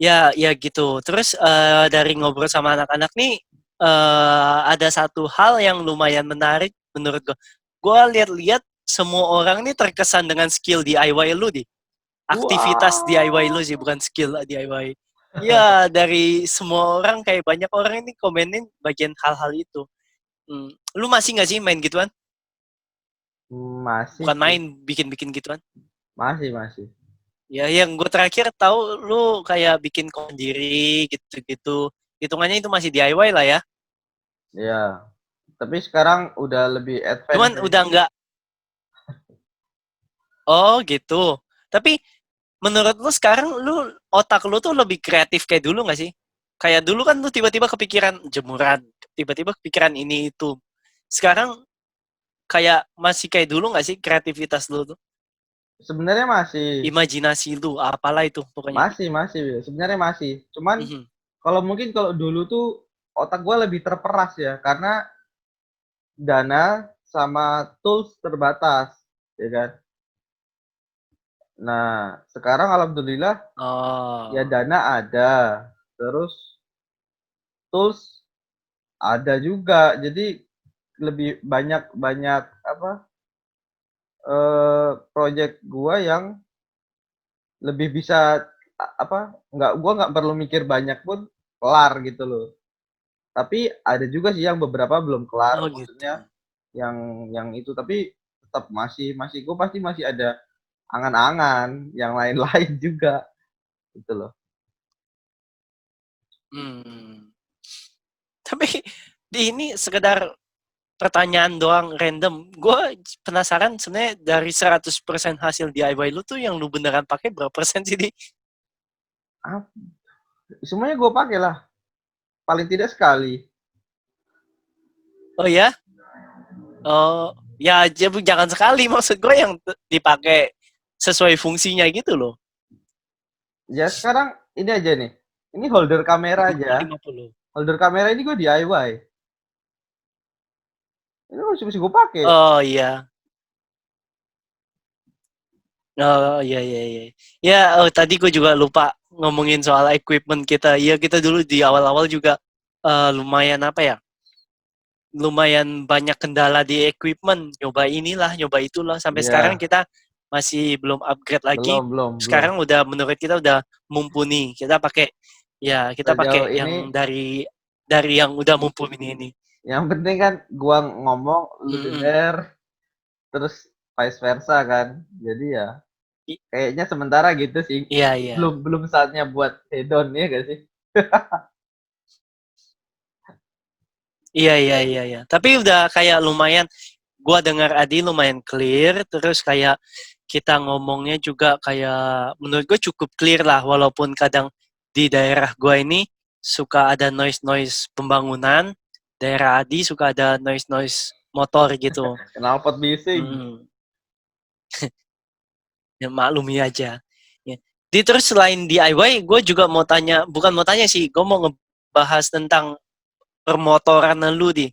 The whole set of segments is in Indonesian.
Ya gitu. Terus dari ngobrol sama anak-anak nih ada satu hal yang lumayan menarik menurut gue. Gue lihat-lihat semua orang nih terkesan dengan skill DIY lu di aktivitas DIY lu Wow. sih, bukan skill DIY. Ya dari semua orang kayak banyak orang ini komenin bagian hal-hal itu. Lu masih nggak sih main gituan? Masih Bukan sih. main, bikin-bikin gituan. Masih. Ya yang gue terakhir tahu lu kayak bikin konten diri gitu-gitu. Hitungannya itu masih DIY lah ya. Ya. Tapi sekarang udah lebih advance Cuman sih. udah nggak, oh gitu. Tapi menurut lu sekarang otak lu tuh lebih kreatif kayak dulu nggak sih? Kayak dulu kan lu tiba-tiba kepikiran jemuran, tiba-tiba kepikiran ini itu. Sekarang kayak masih kayak dulu nggak sih kreativitas lu tuh? Sebenarnya masih. Imajinasi lu, apalah itu pokoknya. Masih. Sebenarnya masih. Cuman Mhm. kalau dulu tuh otak gue lebih terperas ya karena dana sama tools terbatas, ya kan. Nah, sekarang alhamdulillah ya Oh, dana ada, terus tools ada juga. Jadi lebih banyak banyak apa project gua yang lebih bisa apa gua nggak perlu mikir banyak pun kelar gitu loh. Tapi ada juga sih yang beberapa belum kelar, oh gitu. maksudnya yang itu tapi tetap masih masih gue pasti masih ada angan-angan yang lain-lain juga gitu loh. Hmm. Tapi di ini sekedar pertanyaan doang random. Gue penasaran sebenarnya dari 100% hasil DIY lu tuh yang lu beneran pakai berapa persen sih di? Ah, semuanya gue pakai lah, paling tidak sekali. Oh ya? Oh, ya jangan sekali maksud gue yang dipakai sesuai fungsinya gitu loh. Ya sekarang ini aja nih, ini holder kamera 50 aja, 50. holder kamera ini gue DIY, ini masih gue pakai. Oh iya. Oh iya iya iya. Ya, oh, tadi gue juga lupa ngomongin soal equipment kita. Iya, kita dulu di awal-awal juga lumayan apa ya? Lumayan banyak kendala di equipment, nyoba inilah, nyoba itulah. Sampai sekarang Ya kita masih belum upgrade lagi. belum Sekarang udah menurut kita udah mumpuni. Kita sejauh pakai ini. yang dari yang udah mumpuni ini. Yang penting kan gua ngomong lu Mm-mm. denger, terus vice versa kan. Jadi ya kayaknya sementara gitu sih. Iya iya. Belum belum saatnya buat hedon ya gak sih? Iya iya iya iya. Tapi udah kayak lumayan gua dengar Adi lumayan clear, terus kayak kita ngomongnya juga kayak menurut gue cukup clear lah, walaupun kadang di daerah gua ini suka ada noise-noise pembangunan, daerah Adi suka ada noise-noise motor gitu. Knalpot bising. Hmm, ya maklumi aja. Ya. Terus selain DIY, gue juga mau tanya, bukan mau tanya sih, gue mau ngebahas tentang permotoran lu di.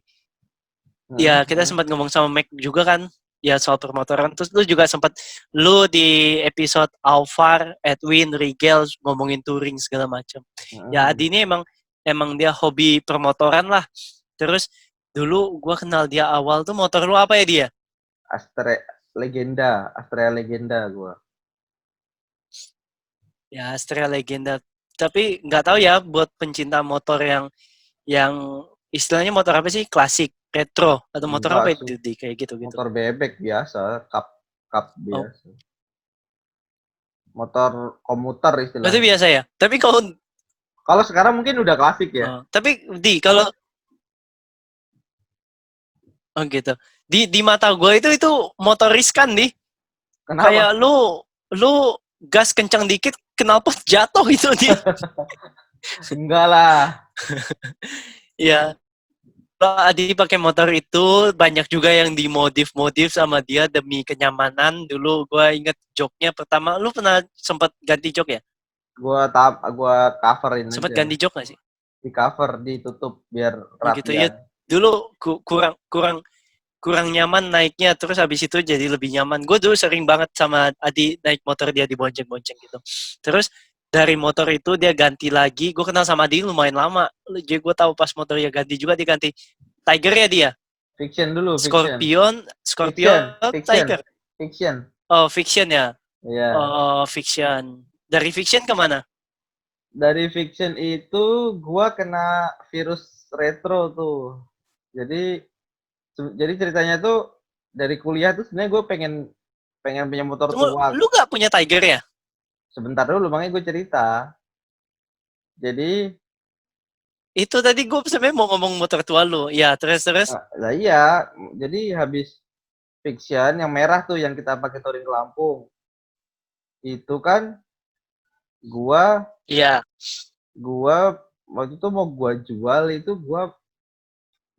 Ya kita sempat ngomong sama Mac juga kan, ya soal permotoran. Terus lu juga sempat lu di episode Alvar, Edwin, Rigel ngomongin touring segala macam. Ya Adi ini emang emang dia hobi permotoran lah. Terus dulu gua kenal dia awal tuh motor lu apa ya dia? Astrea Legenda gua. Ya Astrea Legenda. Tapi nggak tahu ya buat pencinta motor yang istilahnya motor apa sih? Klasik, retro atau motor Enggak apa sih. itu di kayak gitu-gitu. Motor bebek biasa, cup cup Oh, biasa. Motor komuter berarti istilahnya. biasa ya. Tapi kalau Kalau sekarang mungkin udah klasik ya. tapi di kalau oh gitu. Di mata gue itu motor riskan nih. Kenapa? Kayak lu gas kencang dikit knalpot jatuh itu dia. Enggak lah. Ya, kalau Adi pakai motor itu banyak juga yang dimodif-modif sama dia demi kenyamanan. Dulu gue inget joknya pertama. Lu pernah sempat ganti jok ya? Gua coverin Sempat aja. ganti jok gak sih? Di cover, ditutup biar Oh gitu ya. rapian. Dulu kurang kurang kurang nyaman naiknya, terus habis itu jadi lebih nyaman. Gue dulu sering banget sama Adi naik motor dia dibonceng-bonceng gitu. Terus dari motor itu dia ganti lagi. Gue kenal sama dia lumayan lama. Jadi gue tahu pas motornya ganti juga dia ganti Tiger ya dia. Fiction dulu, fiction. Scorpion, Fiction, Scorpion, fiction, Tiger. fiction. Oh, Fiction ya. Iya. Oh, Fiction. Dari Fiction kemana? Dari fiction itu gua kena virus retro tuh. Jadi jadi ceritanya tuh dari kuliah tuh sebenarnya gue pengen pengen punya motor Tunggu, tua. lu gak punya Tiger ya? Sebentar dulu, makanya gue cerita. Jadi, Itu tadi gue sebenarnya mau ngomong motor tua lu. Ya, terus. lah iya, jadi habis fiction yang merah tuh yang kita pakai touring ke Lampung. Itu kan gua Iya. gua waktu itu mau gua jual itu gua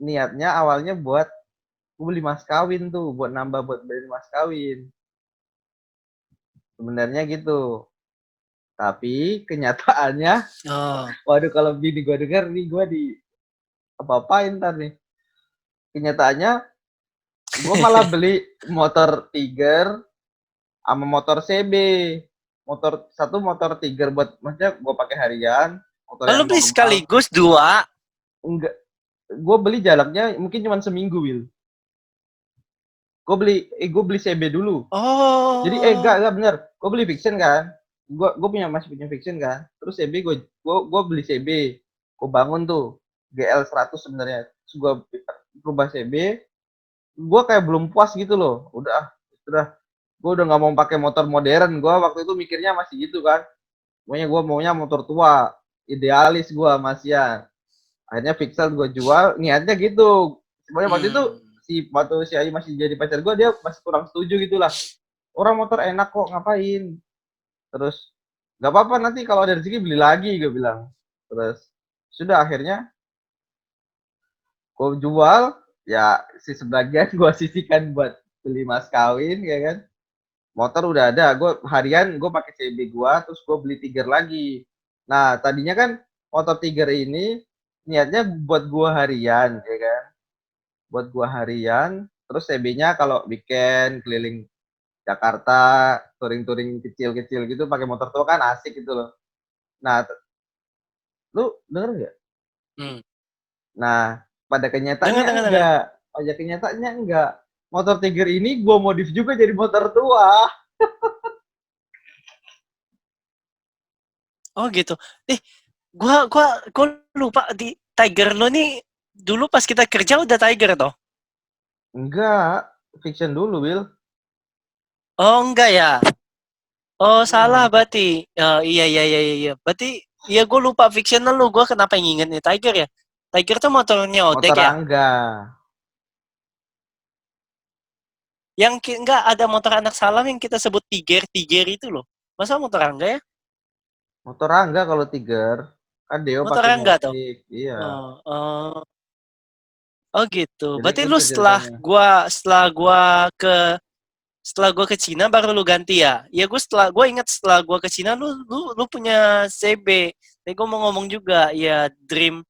niatnya awalnya buat gua beli mas kawin tuh, buat nambah buat beli mas kawin. Sebenarnya gitu. Tapi kenyataannya, Oh. waduh kalau bini gua denger nih gua di apa-apain ntar nih. Kenyataannya gua malah beli motor Tiger sama motor CB. Motor Tiger buat maksudnya gua pakai harian, motor Oh, lu yang beli normal. sekaligus dua? Enggak, gue beli jaraknya mungkin cuma seminggu, Will. Gue beli CB dulu. Jadi Oh. enggak bener. Gue beli fiction kan. Gue masih punya fiction kan. Terus CB gue beli CB. Gue bangun tuh GL 100 sebenarnya. Terus gue rubah CB. Gue kayak belum puas gitu loh. Udah. Gue udah nggak mau pakai motor modern. Gue waktu itu mikirnya masih gitu kan. Pokoknya gue maunya motor tua. Idealis gue masih ya. Akhirnya Pixel gue jual, niatnya gitu. Sebenarnya waktu itu si Ayu masih jadi pacar gue, dia masih kurang setuju gitu lah. Orang motor enak kok, ngapain? Terus nggak apa-apa, nanti kalau ada rezeki beli lagi, gue bilang. Terus sudah akhirnya gue jual, ya si sebagian gue sisihkan buat beli mas kawin, ya kan. Motor udah ada, gue harian gue pakai CB gue, terus gue beli Tiger lagi. Nah tadinya kan motor Tiger ini niatnya buat gue harian, ya kan. Buat gua harian, terus CB-nya kalau weekend keliling Jakarta, touring-touring kecil-kecil gitu pakai motor tua kan asik gitu loh. Nah, lu denger nggak? Hmm. Nah, pada kenyataannya Dengar. enggak. Pada kenyataannya enggak. Motor Tiger ini gua modif juga jadi motor tua. Oh gitu. Gua lupa di Tiger lo nih dulu pas kita kerja udah Tiger toh? Enggak, fiction dulu, Will. Oh enggak ya. Oh salah Hmm. berarti. Iya. Berarti ya gue lupa fictional lu. Gue kenapa nginget nih Tiger ya? Tiger tuh motornya Odek Motor ya? Angga. Enggak ada motor anak salam yang kita sebut Tiger itu loh. Masa motor Angga ya? Motor Angga kalau Tiger. Kan Deo Motor pakai Angga tuh. Mavic. Iya. Oh, oh, oh gitu. Jadi Berarti itu lu ceritanya. setelah gua ke Cina baru lu ganti ya? Ya gue ingat setelah gua ke Cina lu punya CB. Tapi gue mau ngomong juga ya dream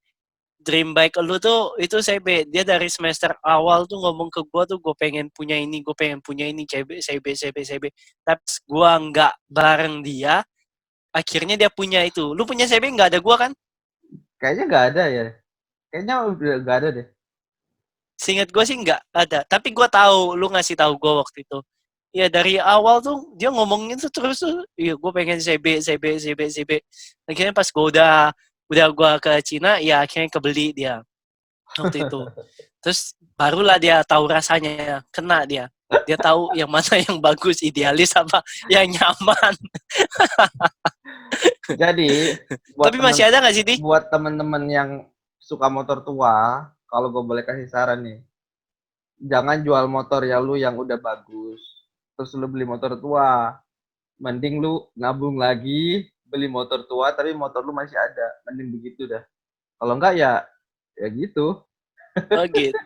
bike lu tuh itu CB. Dia dari semester awal tuh ngomong ke gua tuh gue pengen punya ini CB. Tapi gua nggak bareng dia, akhirnya dia punya itu. Lu punya CB nggak ada gua kan? Kayaknya nggak ada ya. Kayaknya udah nggak ada deh. Seingat gue sih nggak ada. Tapi gue tahu, lu ngasih tahu gue waktu itu. Ya dari awal tuh dia ngomongin tuh terus tuh, iya gue pengen CB. Akhirnya pas gue udah gue ke Cina, ya akhirnya kebeli dia waktu itu. Terus barulah dia tahu rasanya, kena dia. Dia tahu yang mana yang bagus, idealis apa yang nyaman. Jadi Tapi masih ada nggak sih, Di? buat temen-temen yang suka motor tua, kalau gue boleh kasih saran nih, jangan jual motor ya lu yang udah bagus, terus lu beli motor tua. Mending lu nabung lagi, beli motor tua tapi motor lu masih ada. Mending begitu dah. Kalau enggak ya gitu. Oh gitu.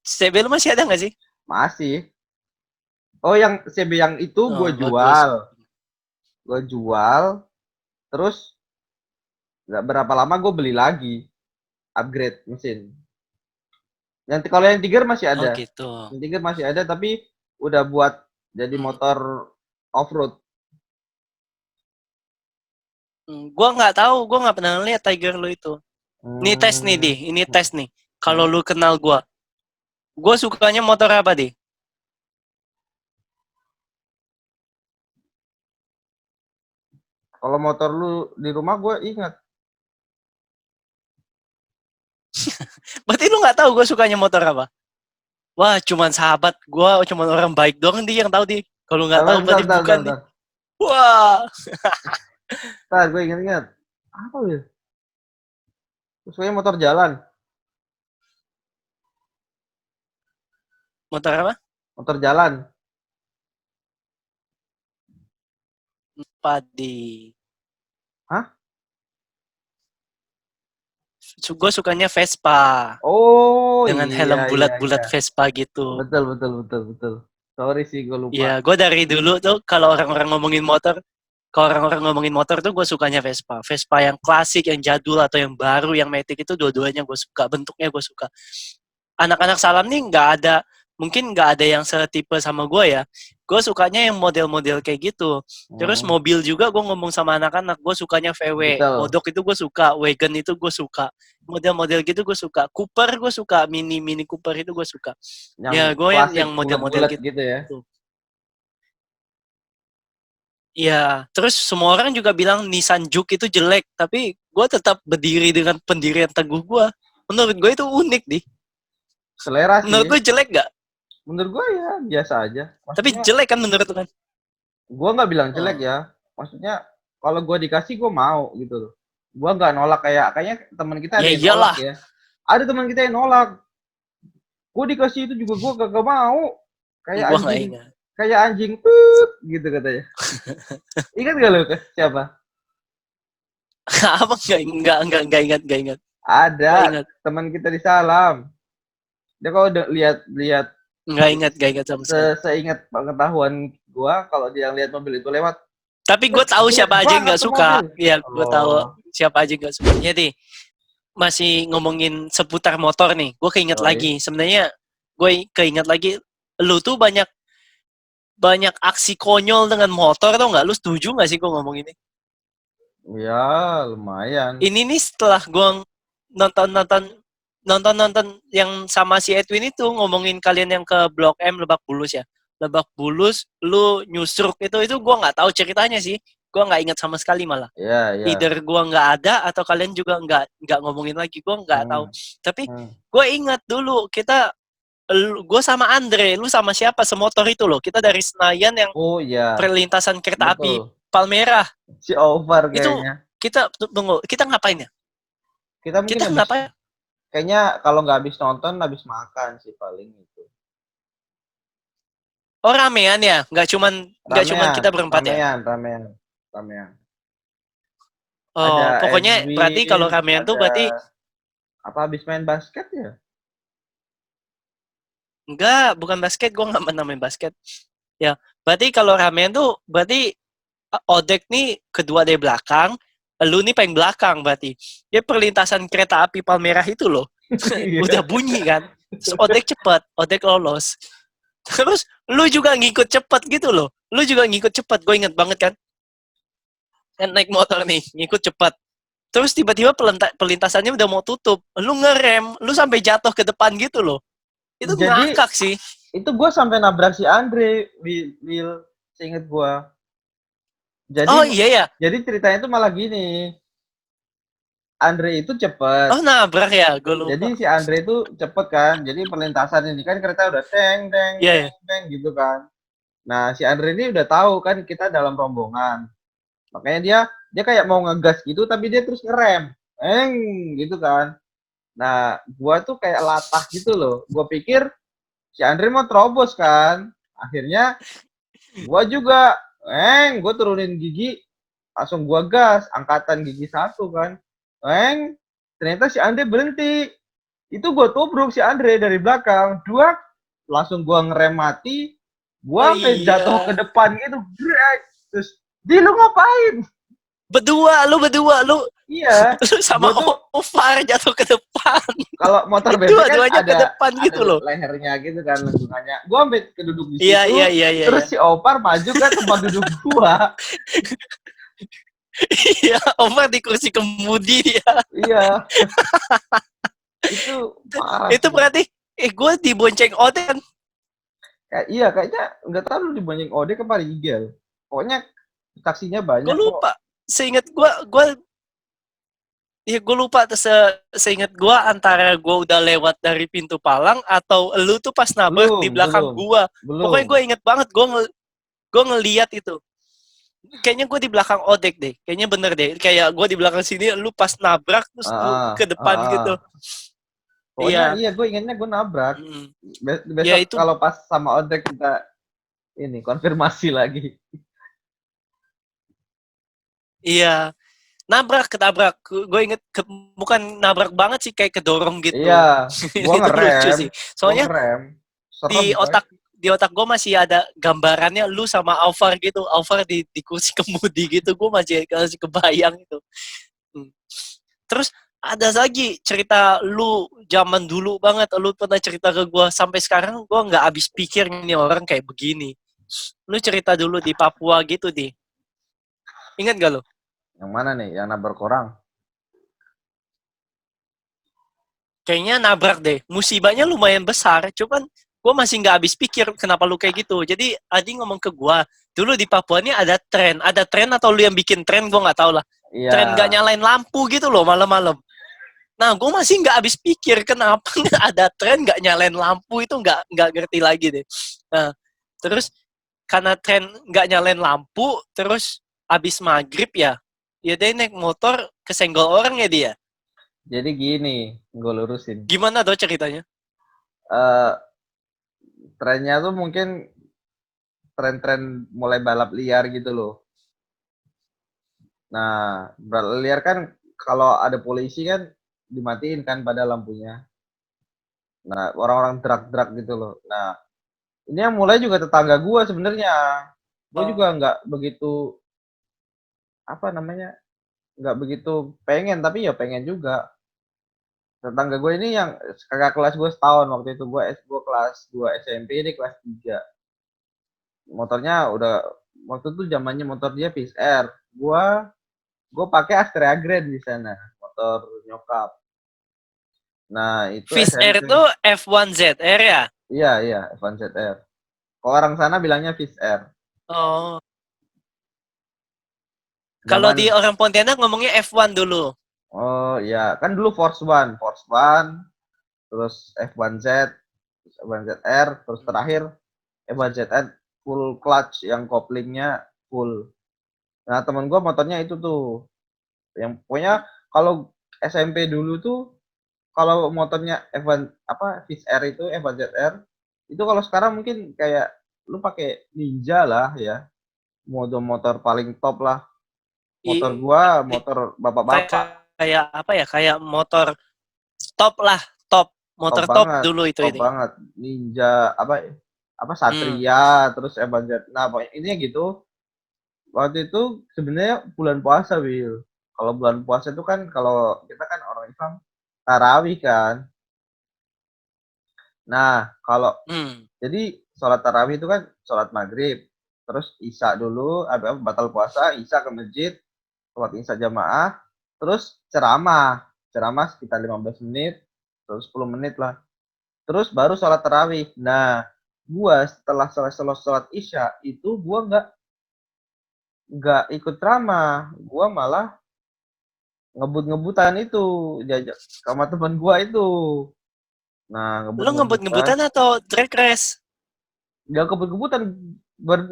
CB lu masih ada nggak sih? Masih. Oh yang CB yang itu gue Oh, bagus. jual. Gue jual, terus nggak berapa lama gue beli lagi. Upgrade mesin. Yang kalau yang Tiger masih Oh ada. gitu. Yang Tiger masih ada tapi udah buat jadi Hmm. motor off-road. Gua nggak tahu, gua nggak pernah lihat Tiger lu itu. Ini tes nih, Di. Ini tes nih. Kalau lu kenal gua sukanya motor apa, Di? Kalau motor lu di rumah gue ingat. Berarti lu nggak tahu gua sukanya motor apa? Wah, cuman sahabat gua, cuman orang baik doang Di yang tahu, Di. Kalau nggak tahu berarti bukan, Di. Bentar. Wah, Bentar, gue ingat. Apa ya? Sukanya motor jalan. motor apa? Motor jalan. Padi. Hah? Gue sukanya Vespa. Oh Dengan iya helm iya iya. bulat-bulat Vespa gitu. Betul. Sorry sih gue lupa. Ya, gue dari dulu tuh kalau orang-orang ngomongin motor, kalau orang-orang ngomongin motor tuh gue sukanya Vespa. Vespa yang klasik, yang jadul, atau yang baru, yang matic itu dua-duanya gue suka. Bentuknya gue suka. Anak-anak Salam nih mungkin nggak ada yang setipe sama gue ya. Gue sukanya yang model-model kayak gitu. Terus Hmm, mobil juga gue ngomong sama anak-anak, gue sukanya VW. betul. Kodok itu gue suka, wagon itu gue suka. Model-model gitu gue suka. Cooper gue suka, mini Cooper itu gue suka. Yang Ya, gue klasik yang model-model bulat-bulat gitu. gitu ya. Iya, terus semua orang juga bilang Nissan Juke itu jelek, tapi gue tetap berdiri dengan pendirian teguh gue. Menurut gue itu unik, Di. Selera Menurut sih. gue jelek gak? Menurut gue ya biasa aja. Tapi Maksudnya jelek kan menurut lu kan? gue nggak bilang jelek Oh. ya. Maksudnya kalau gue dikasih gue mau gitu loh. Gue nggak nolak kayaknya teman kita Ya ada yang nolak iyalah, ya. Ada teman kita yang nolak. Gue dikasih itu juga gue gak mau. Kayak gue gak anjing, ingat. kayak anjing tut gitu katanya. Ingat gak lo siapa? Apa gak ingat, gak ingat. Gak Ada ingat, teman kita di Salam. Dia kalau udah lihat gak ingat sama sekali. seingat pengetahuan gua kalau dia lihat mobil itu lewat, Tapi gue tahu jelek siapa aja yang banget gak tuh suka. mobil. Ya, gue tahu Oh, siapa aja yang gak suka. Jadi, masih ngomongin seputar motor nih. Gue keinget sorry. lagi. Sebenarnya, gue keinget lagi, lu tuh banyak aksi konyol dengan motor tau nggak? Lu setuju nggak sih gue ngomong ini? Ya, lumayan. Ini nih setelah gue nonton yang sama si Edwin itu ngomongin kalian yang ke Blok M Lebak Bulus ya. Lebak Bulus, lu nyusruk itu gue nggak tahu ceritanya sih. Gue nggak ingat sama sekali malah. Ya. Either gue nggak ada atau kalian juga nggak ngomongin lagi. Gue nggak tahu. Hmm, Tapi hmm. gue ingat dulu gue sama Andre, lu sama siapa semotor itu loh. Kita dari Senayan yang Oh ya, perlintasan kereta api betul. Palmerah. Si over Itu kayaknya. kita tunggu, kita ngapain ya? Kita mungkin Kita habis ngapain? kayaknya kalau nggak habis nonton habis makan sih paling itu. Oh ramean ya, nggak cuman Ramean, kita berempat ya. ramean. Ada Oh pokoknya berarti kalau Edwin, ramean tuh ada berarti apa habis main basket ya? bukan basket, gue nggak pernah main basket. Ya berarti kalau ramean tuh berarti Odek nih kedua dari belakang, lu nih paling belakang berarti. Dia perlintasan kereta api Palmerah itu loh. Udah Iya. bunyi kan. Terus Odek cepet, Odek lolos. Terus lu juga ngikut cepet gitu loh. Lu juga ngikut cepet, gue inget banget kan. Kan naik motor nih, ngikut cepet. Terus tiba-tiba perlintasannya udah mau tutup. Lu ngerem, lu sampai jatuh ke depan gitu loh. Itu Jadi ngakak sih. itu gue sampai nabrak si Andre, Will, seinget gue. Jadi Oh iya ya. jadi ceritanya itu malah gini. Andre itu cepet. Oh nabrak ya, gue Jadi lupa. si Andre itu cepet kan. Jadi perlintasan ini kan kereta udah Iya ya. gitu kan. Nah si Andre ini udah tahu kan kita dalam rombongan. Makanya dia kayak mau ngegas gitu tapi dia terus ngerem. Eng gitu kan. Nah, gua tuh kayak latah gitu loh. Gua pikir si Andre mau terobos kan. Akhirnya gua juga gua turunin gigi, langsung gua gas, angkatan gigi satu kan. Ternyata si Andre berhenti. Itu gua tubruk si Andre dari belakang. Dua, langsung gua ngerem mati. Oh Gua sampai jatuh ke iya. depan gitu. Brek. Terus, di lu ngapain? Lu berdua, lu Iya, sama gua tuh Ovar jatuh ke depan. kalau motor Itu bebek kan dua-duanya ke depan ada gitu loh. lehernya gitu kan lengkungannya. Gua sampai keduduk di Iya, situ, iya, iya, iya, iya. terus si Opar maju ke tempat duduk gua. Iya, over di kursi kemudi dia. Iya, itu parah Itu sih. berarti, gue dibonceng Ode kan. Iya, kayaknya nggak tahu lu dibanding Ode ke Parigel. Pokoknya taksinya Gue banyak kok. lupa. Seingat gue lupa tuh seingat gue antara gue udah lewat dari pintu palang atau lu tuh pas nabrak Belum, di belakang belum, gue. belum. Pokoknya gue inget banget, gue ngeliat itu. Kayaknya gue di belakang Odek deh. Kayaknya bener deh. Kayak gue di belakang sini, lu pas nabrak terus lu Ah, ke ah, depan ah, gitu. ah. Pokoknya Iya. iya gue ingatnya gue nabrak. Mm. Ya Besok itu, kalau pas sama Ojek kita ini konfirmasi lagi. iya. Nabrak, ketabrak. Gue inget, bukan nabrak banget sih, kayak kedorong Iya, gitu. gua Itu lucu ngerem, sih. gua Soalnya ngerem. Serem, di coy. otak di otak gue masih ada gambarannya lu sama Alvar gitu. Alvar di kursi kemudi gitu. Gue masih kebayang itu. Hmm. Terus ada lagi cerita lu zaman dulu banget. Lu pernah cerita ke gue, sampai sekarang gue nggak habis pikir ini orang kayak begini. Lu cerita dulu di Papua gitu di. Ingat gak lu? Yang mana nih? Yang nabrak orang? Kayaknya nabrak deh. Musibahnya lumayan besar. Cuman gue masih nggak habis pikir kenapa lu kayak gitu. Jadi Adi ngomong ke gue, dulu di Papua ini ada tren. Ada tren atau lu yang bikin tren, gue nggak tahu lah. Iya. Tren nggak nyalain lampu gitu loh malam-malam. Nah, gue masih nggak habis pikir kenapa ada tren nggak nyalain lampu, itu nggak ngerti lagi deh. Nah, terus karena tren nggak nyalain lampu, terus habis maghrib ya, ya dia naik motor kesenggol orang ya dia. Jadi gini, gue lurusin. Gimana tuh ceritanya? Eh trennya tuh mungkin tren-tren mulai balap liar gitu loh. Nah, balap liar kan kalau ada polisi kan dimatiin kan pada lampunya. Nah, orang-orang drag-drag gitu loh. Nah, ini yang mulai juga tetangga gua sebenarnya. Gue juga Oh, nggak begitu apa namanya, nggak begitu pengen, tapi ya pengen juga. Tetangga gue ini yang kakak kelas gue setahun waktu itu gue kelas 2 SMP, ini kelas 3. Motornya udah waktu itu zamannya motor dia PSR. Gue pakai Astrea Grand di sana, motor nyokap. Nah, itu Fish Air SMP. itu F1ZR ya? Iya, iya, Evan ZR. Kalau orang sana bilangnya Fish Air. Oh, kalau di Zaman orang Pontianak ngomongnya F1 dulu. oh ya, kan dulu Force One, terus F1Z, terus F1ZR, terus terakhir F1ZR full clutch yang koplingnya full. Nah, temen gue motornya itu tuh. Yang pokoknya kalau SMP dulu tuh kalau motornya F1 apa Fish Air itu F1ZR itu kalau sekarang mungkin kayak lu pakai Ninja lah ya. Mode motor paling top lah. Motor I, gua i- motor bapak-bapak. kayak kayak apa ya? Kayak motor top lah, top. Motor top dulu itu Top ini. banget. Ninja apa Hmm. Satria terus F1Z. Nah, pokoknya ini gitu. Waktu itu sebenarnya bulan puasa, Will. Kalau bulan puasa itu kan kalau kita kan orang Islam tarawih kan. Nah, kalau Hmm. jadi sholat tarawih itu kan sholat maghrib, terus isya dulu, apa batal puasa, isya ke masjid, sholat isya jamaah, terus ceramah, ceramah sekitar 15 menit, terus 10 menit lah, terus baru sholat tarawih. Nah, gua setelah selesai sholat isya itu gua nggak ikut ceramah, gua malah ngebut-ngebutan itu, diajak sama teman gua itu. Nah, Lu ngebut-ngebutan, ngebut-ngebutan atau drag race? nggak kebut-kebutan,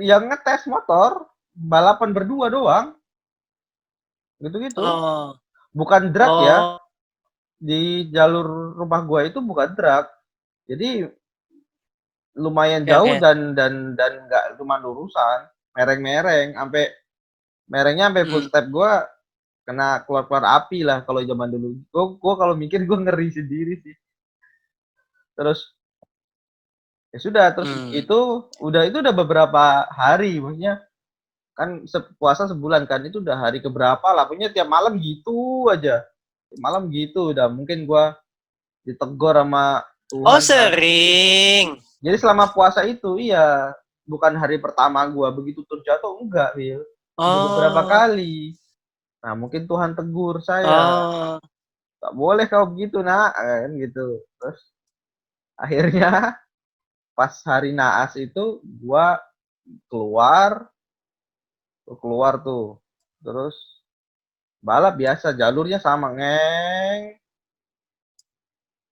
yang ngetes motor, balapan berdua doang, gitu-gitu. Oh, Bukan drag ya, oh, di jalur rumah gua itu bukan drag. Jadi lumayan oke, jauh oke. dan nggak cuma lurusan, mereng-mereng, sampai merengnya sampai Hmm. footstep gua kena keluar-keluar api lah kalau zaman dulu. Gua kalau mikir gua ngeri sendiri sih. Terus ya sudah, terus Hmm. itu udah beberapa hari, maksudnya kan puasa sebulan kan, itu udah hari keberapa lah, punya tiap malam gitu aja, tiap malam gitu udah mungkin gua ditegur sama Oh, Tuhan kan. sering. Jadi selama puasa itu iya, bukan hari pertama gua begitu terjatuh, enggak Will, udah beberapa Oh, kali. Nah, mungkin Tuhan tegur saya, Oh, "Nggak boleh kau begitu, Nak," kan gitu. Terus akhirnya pas hari naas itu gua keluar, keluar tuh. Terus balap biasa, jalurnya sama, ngeng.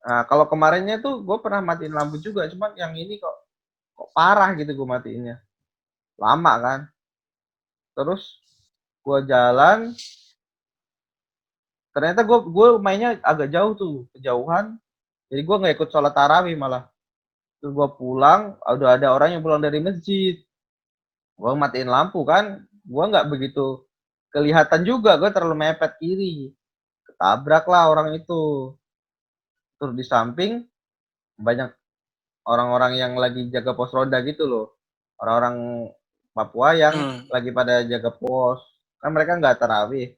Nah, kalau kemarinnya tuh gue pernah matiin lampu juga, cuman yang ini kok parah gitu gue matiinnya. Lama kan. Terus gue jalan, ternyata gue mainnya agak jauh tuh, kejauhan. Jadi gue nggak ikut sholat tarawih malah. Terus gue pulang, udah ada orang yang pulang dari masjid. Gue matiin lampu kan, gue nggak begitu kelihatan juga, gue terlalu mepet kiri. Ketabrak lah orang itu. Terus di samping banyak orang-orang yang lagi jaga pos ronda gitu loh. Orang-orang Papua yang hmm. lagi pada jaga pos. Kan mereka nggak tarawih.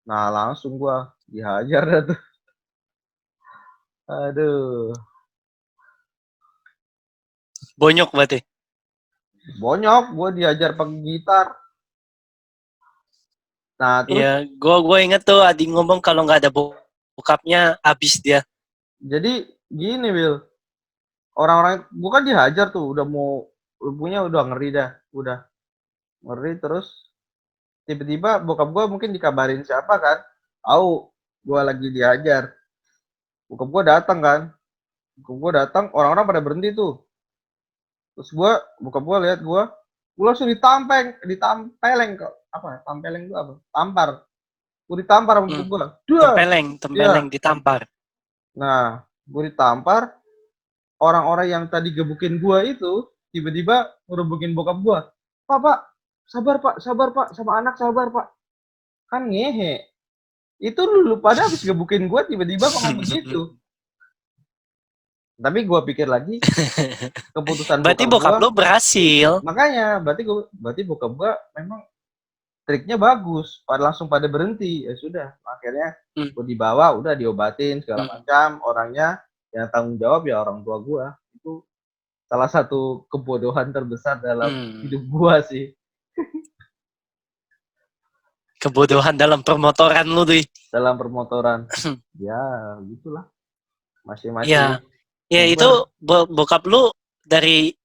Nah, langsung gua dihajar dah tuh. Aduh, Bonyok berarti. bonyok gua dihajar pakai gitar. Nah, terus Iya, gua inget tuh Adi ngomong kalau nggak ada bokapnya habis dia. jadi gini, Will. Orang-orang gua kan dihajar tuh, udah mau punya udah ngeri dah, udah ngeri terus tiba-tiba bokap gua mungkin dikabarin siapa kan. Tahu gua lagi dihajar. Bokap gua datang kan. Bokap gua datang, orang-orang pada berhenti tuh. Terus bokap gua lihat gua langsung ditampeleng kok. Apa? Tampeleng itu apa? Tampar. Gua ditampar sama Hmm. bokap gua. Duh. Tempeleng, Iya. tempeleng ditampar. Nah, gua ditampar, orang-orang yang tadi gebukin gua itu tiba-tiba ngerebukin bokap gua. Pak, Pak, sabar Pak, sama anak sabar Pak. Kan ngehe. Itu lu pada habis gebukin gua tiba-tiba ngomong begitu. Tapi gua pikir lagi, keputusan Berarti bokap bokap gua, lo berhasil. makanya berarti bokap gua memang triknya bagus, langsung pada berhenti. Ya sudah, akhirnya Hmm. gue dibawa, udah diobatin segala Hmm. macam. Orangnya yang tanggung jawab ya orang tua gua. Itu salah satu kebodohan terbesar dalam hidup gua sih. Kebodohan dalam permotoran lu tuh. Dalam permotoran. Ya, gitulah. Masih Ya, ya itu puber. bokap lu dari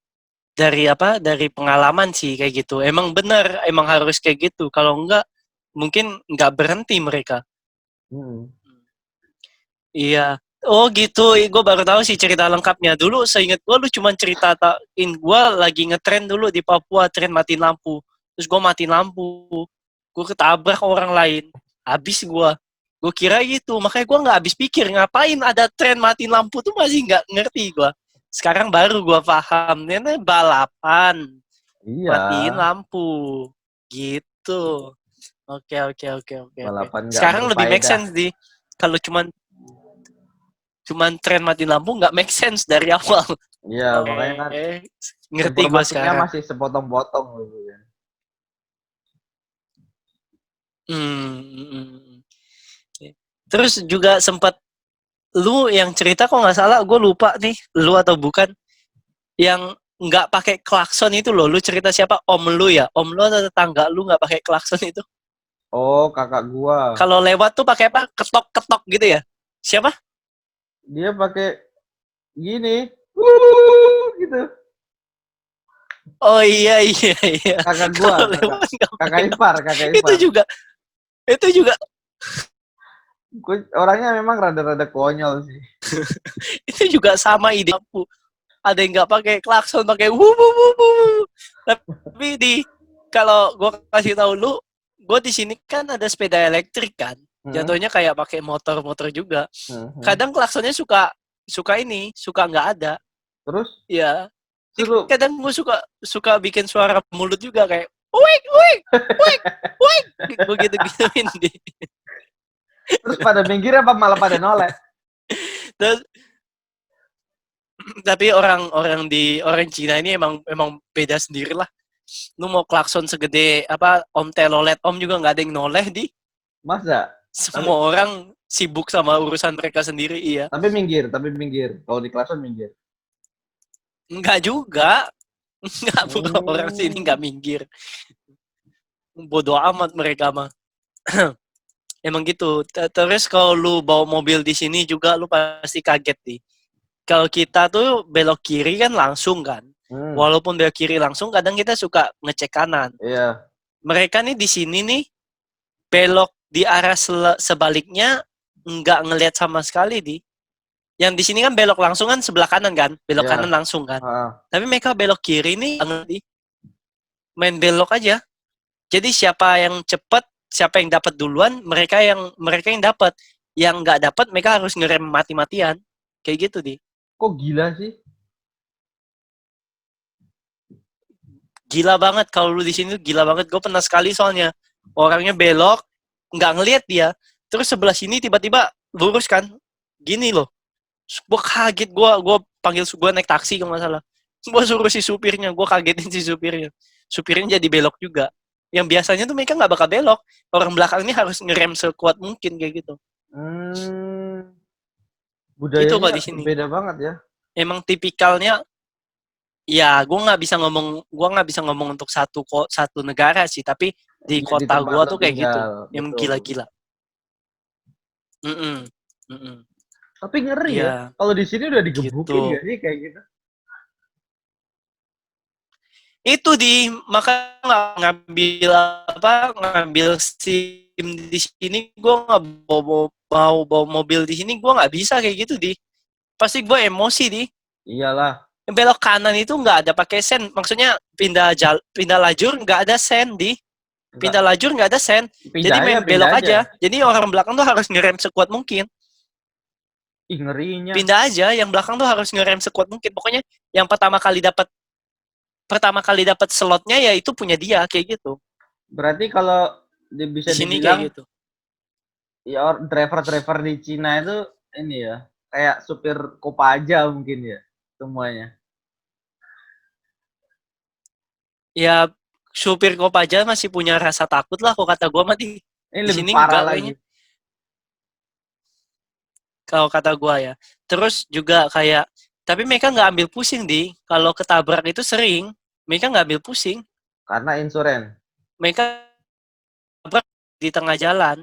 apa? Dari pengalaman sih kayak gitu. Emang bener, emang harus kayak gitu. Kalau enggak, mungkin enggak berhenti mereka. Hmm. Iya. Oh gitu, gue baru tahu sih cerita lengkapnya. Dulu seingat gue lu cuma ceritain gue lagi ngetren dulu di Papua, tren matiin lampu. Terus gue matiin lampu. Gue ketabrak orang lain. Habis gue. Gue kira gitu, makanya gue nggak habis pikir ngapain ada tren matiin lampu tuh masih nggak ngerti gue. Sekarang baru gue paham, ini balapan Iya, matiin lampu, gitu. Oke oke oke oke oke. balapan nggak Sekarang lebih make berfaedah. sense di kalau cuman tren mati lampu nggak make sense dari awal. Iya, makanya kan Oke, ngerti gue informasinya sekarang. masih sepotong-potong gitu kan. Hmm. Terus juga sempat lu yang cerita kok nggak salah, gue lupa nih, lu atau bukan yang nggak pakai klakson itu loh. Lu cerita siapa? Om lu ya? Om lu atau tetangga lu nggak pakai klakson itu? Oh, kakak gua. Kalau lewat tuh pakai apa? Ketok-ketok gitu ya? Siapa? Dia pakai gini. Gitu. Oh iya iya iya. Kakak gua, Kalau kakak. lewat nggak Kakak pakai ipar, kakak itu ipar. juga itu juga Orangnya memang rada-rada konyol sih. itu juga sama ide lampu. Ada yang nggak pakai klakson, pakai wu wu wu wu. Tapi kalau gue kasih tahu lu, gue di sini kan ada sepeda elektrik kan, Hmm. jatuhnya kayak pakai motor-motor juga. Hmm. Kadang klaksonnya suka nggak ada. Terus, Ya, lu kadang gue suka bikin suara mulut juga kayak wik wik wik wik. Gue gitu-gituin deh. terus pada minggir apa malah pada noleh? Terus, tapi orang Cina ini emang beda sendiri lah. Lu mau klakson segede apa Om Telolet Om juga nggak ada yang noleh di. Masa? Semua orang sibuk sama urusan mereka sendiri, iya. Tapi minggir. Kalau di klason minggir. Enggak juga. Enggak, bukan orang sini Hmm. nggak minggir. Bodoh amat mereka mah. Emang gitu. Terus kalau lu bawa mobil di sini juga lu pasti kaget nih. Kalau kita tuh belok kiri kan langsung kan. Walaupun belok kiri langsung, kadang kita suka ngecek kanan. Iya. Mereka nih di sini nih belok di arah sebaliknya nggak ngelihat sama sekali di. Yang di sini kan belok langsung kan sebelah kanan kan, belok Iya. kanan langsung kan. Heeh. Tapi mereka belok kiri nih main belok aja. Jadi siapa yang cepat, siapa yang dapat duluan, mereka yang dapat. Yang nggak dapat mereka harus ngerem mati-matian. Kayak gitu di. Kok gila sih? Gila banget kalau lu di sini tuh gila banget. Gue pernah sekali soalnya orangnya belok, nggak ngelihat dia. Terus sebelah sini tiba-tiba lurus kan, gini loh. Gue kaget, gue panggil gue naik taksi kalau nggak salah. Gue suruh si supirnya, gue kagetin si supirnya. Supirnya jadi belok juga. Yang biasanya tuh mereka nggak bakal belok. Orang belakang ini harus ngerem sekuat mungkin kayak gitu. Itu Budayanya kalau di sini. beda banget ya. Emang tipikalnya, ya gue nggak bisa ngomong untuk satu negara sih, tapi di Iya, di kota tempat gue lo tuh kayak gitu. tinggal. Emang Betul. gila-gila. Tapi ngeri ya. Iya, Kalau di sini udah digebukin gitu. gak sih kayak gitu? Itu di maka ngambil SIM di sini, gue nggak bawa mobil di sini, gue nggak bisa kayak gitu di. Pasti gue emosi di. Iyalah. Belok kanan itu nggak ada pakai sen, maksudnya pindah lajur nggak ada sen di. Enggak. Pindah lajur nggak ada sen, jadi main belok aja. Jadi orang belakang tuh harus ngerem sekuat mungkin. Ih, ngerinya. Pindah aja, yang belakang tuh harus ngerem sekuat mungkin. Pokoknya yang pertama kali dapat slotnya ya itu punya dia kayak gitu. Berarti kalau bisa Di sini dibilang kayak gitu. ya driver-driver di Cina itu ini ya, kayak supir Kopaja mungkin ya semuanya. Ya supir Kopaja masih punya rasa takut lah, kok kata gue mah di Ini lebih sini parah enggak lagi. kayaknya. Kalau kata gue ya. Terus juga kayak, tapi mereka nggak ambil pusing di. Kalau ketabrak itu sering, mereka nggak ambil pusing. Karena insuren. Mereka ketabrak di tengah jalan.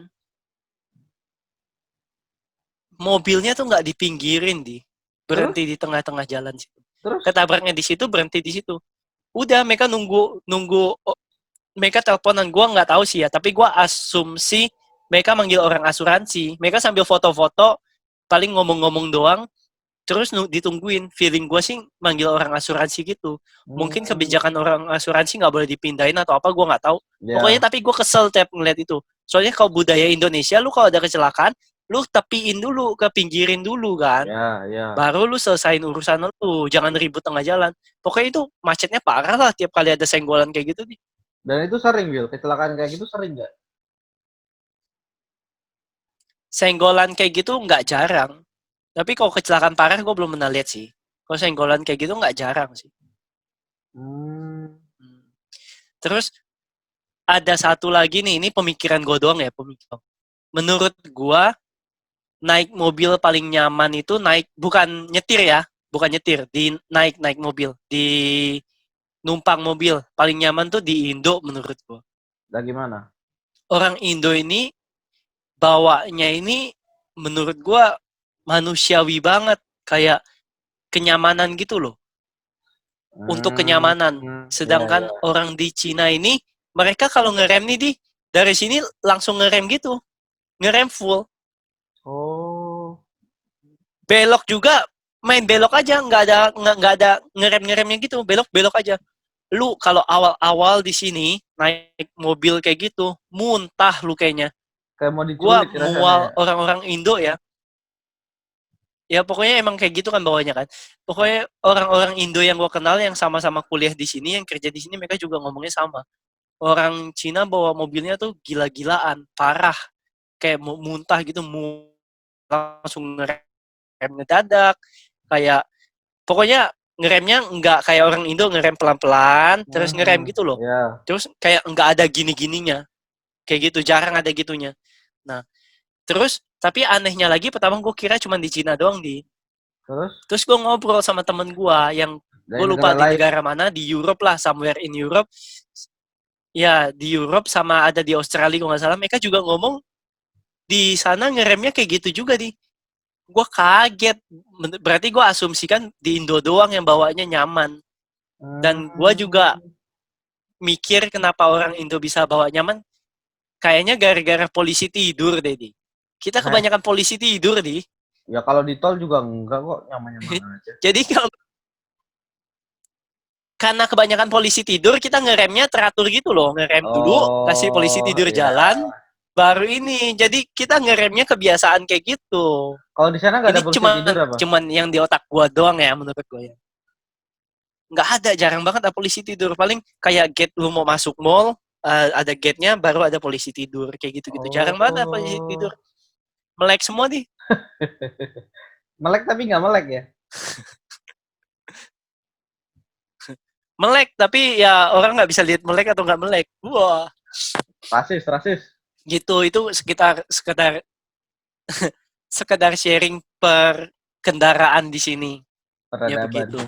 Mobilnya tuh nggak dipinggirin di. Berhenti di tengah-tengah jalan situ. Terus? Ketabraknya di situ, berhenti di situ. Udah mereka nunggu mereka teleponan, gue nggak tahu sih ya, tapi gue asumsi mereka manggil orang asuransi. Mereka sambil foto-foto, paling ngomong-ngomong doang, terus ditungguin. Feeling gue sih manggil orang asuransi gitu. Mungkin kebijakan orang asuransi nggak boleh dipindahin atau apa, gue nggak tahu. Pokoknya tapi gue kesel tiap ngeliat itu. Soalnya kalau budaya Indonesia, lu kalau ada kecelakaan, lu tepiin dulu, kepinggirin dulu kan. Ya. Baru lu selesain urusan lu, jangan ribut tengah jalan. Pokoknya itu macetnya parah lah tiap kali ada senggolan kayak gitu. Dan itu sering, Will. Kecelakaan kayak gitu sering nggak? Senggolan kayak gitu nggak jarang. Tapi kalau kecelakaan parah gue belum pernah lihat sih. Kalau senggolan kayak gitu nggak jarang sih. Terus ada satu lagi nih, ini pemikiran gue doang ya, pemikiran. Menurut gue, naik mobil paling nyaman itu bukan nyetir ya, bukan nyetir, naik mobil, di numpang mobil. Paling nyaman tuh di Indo menurut gue. Nah, gimana? Orang Indo ini bawanya ini menurut gue manusiawi banget, kayak kenyamanan gitu loh. Untuk kenyamanan. Sedangkan orang di Cina ini, mereka kalau ngerem nih dari sini langsung ngerem gitu. Ngerem full. Oh. Belok juga, main belok aja, nggak ada ngeremnya gitu. Belok aja. Lu kalau awal-awal di sini naik mobil kayak gitu, muntah lu kayaknya. Kayak mau Gua diculik rasanya. mual orang-orang Indo ya. Ya pokoknya emang kayak gitu kan bawahnya kan. Pokoknya orang-orang Indo yang gue kenal yang sama-sama kuliah di sini, yang kerja di sini, mereka juga ngomongnya sama. Orang Cina bawa mobilnya tuh gila-gilaan, parah. Kayak muntah gitu, langsung ngerem ngedadak. Kayak pokoknya ngeremnya nggak kayak orang Indo ngerem pelan-pelan, terus ngerem gitu loh. Yeah. Terus kayak nggak ada gini-gininya. Kayak gitu, jarang ada gitunya. Nah, terus tapi anehnya lagi, pertama gue kira cuma di Cina doang Terus gue ngobrol sama temen gue yang gue lupa di negara mana, di Europe lah, somewhere in Europe. Ya, di Europe sama ada di Australia kalau nggak salah. Mereka juga ngomong di sana ngeremnya kayak gitu juga di. Gue kaget. Berarti gue asumsikan di Indo doang yang bawanya nyaman. Dan gue juga mikir kenapa orang Indo bisa bawa nyaman. Kayaknya gara-gara polisi tidur deh di. Kita kebanyakan polisi tidur di. Ya kalau di tol juga enggak kok, nyaman-nyaman aja. Jadi karena kebanyakan polisi tidur, kita ngeremnya teratur gitu loh. Ngerem dulu, kasih polisi tidur Iya. jalan, baru ini. Jadi kita ngeremnya kebiasaan kayak gitu. Kalau di sana nggak ada Ini polisi tidur apa? cuman yang di otak gua doang ya menurut gua ya. Nggak ada, jarang banget ada polisi tidur. Paling kayak gate lu mau masuk mall, ada gate-nya baru ada polisi tidur kayak gitu-gitu. Jarang banget ada polisi tidur. Melek semua nih. Melek tapi nggak melek ya? Melek tapi ya orang nggak bisa lihat melek atau nggak melek. Wah. Rasis. Gitu itu sekedar sekedar sharing per kendaraan di sini. Ya Peradaban. begitu.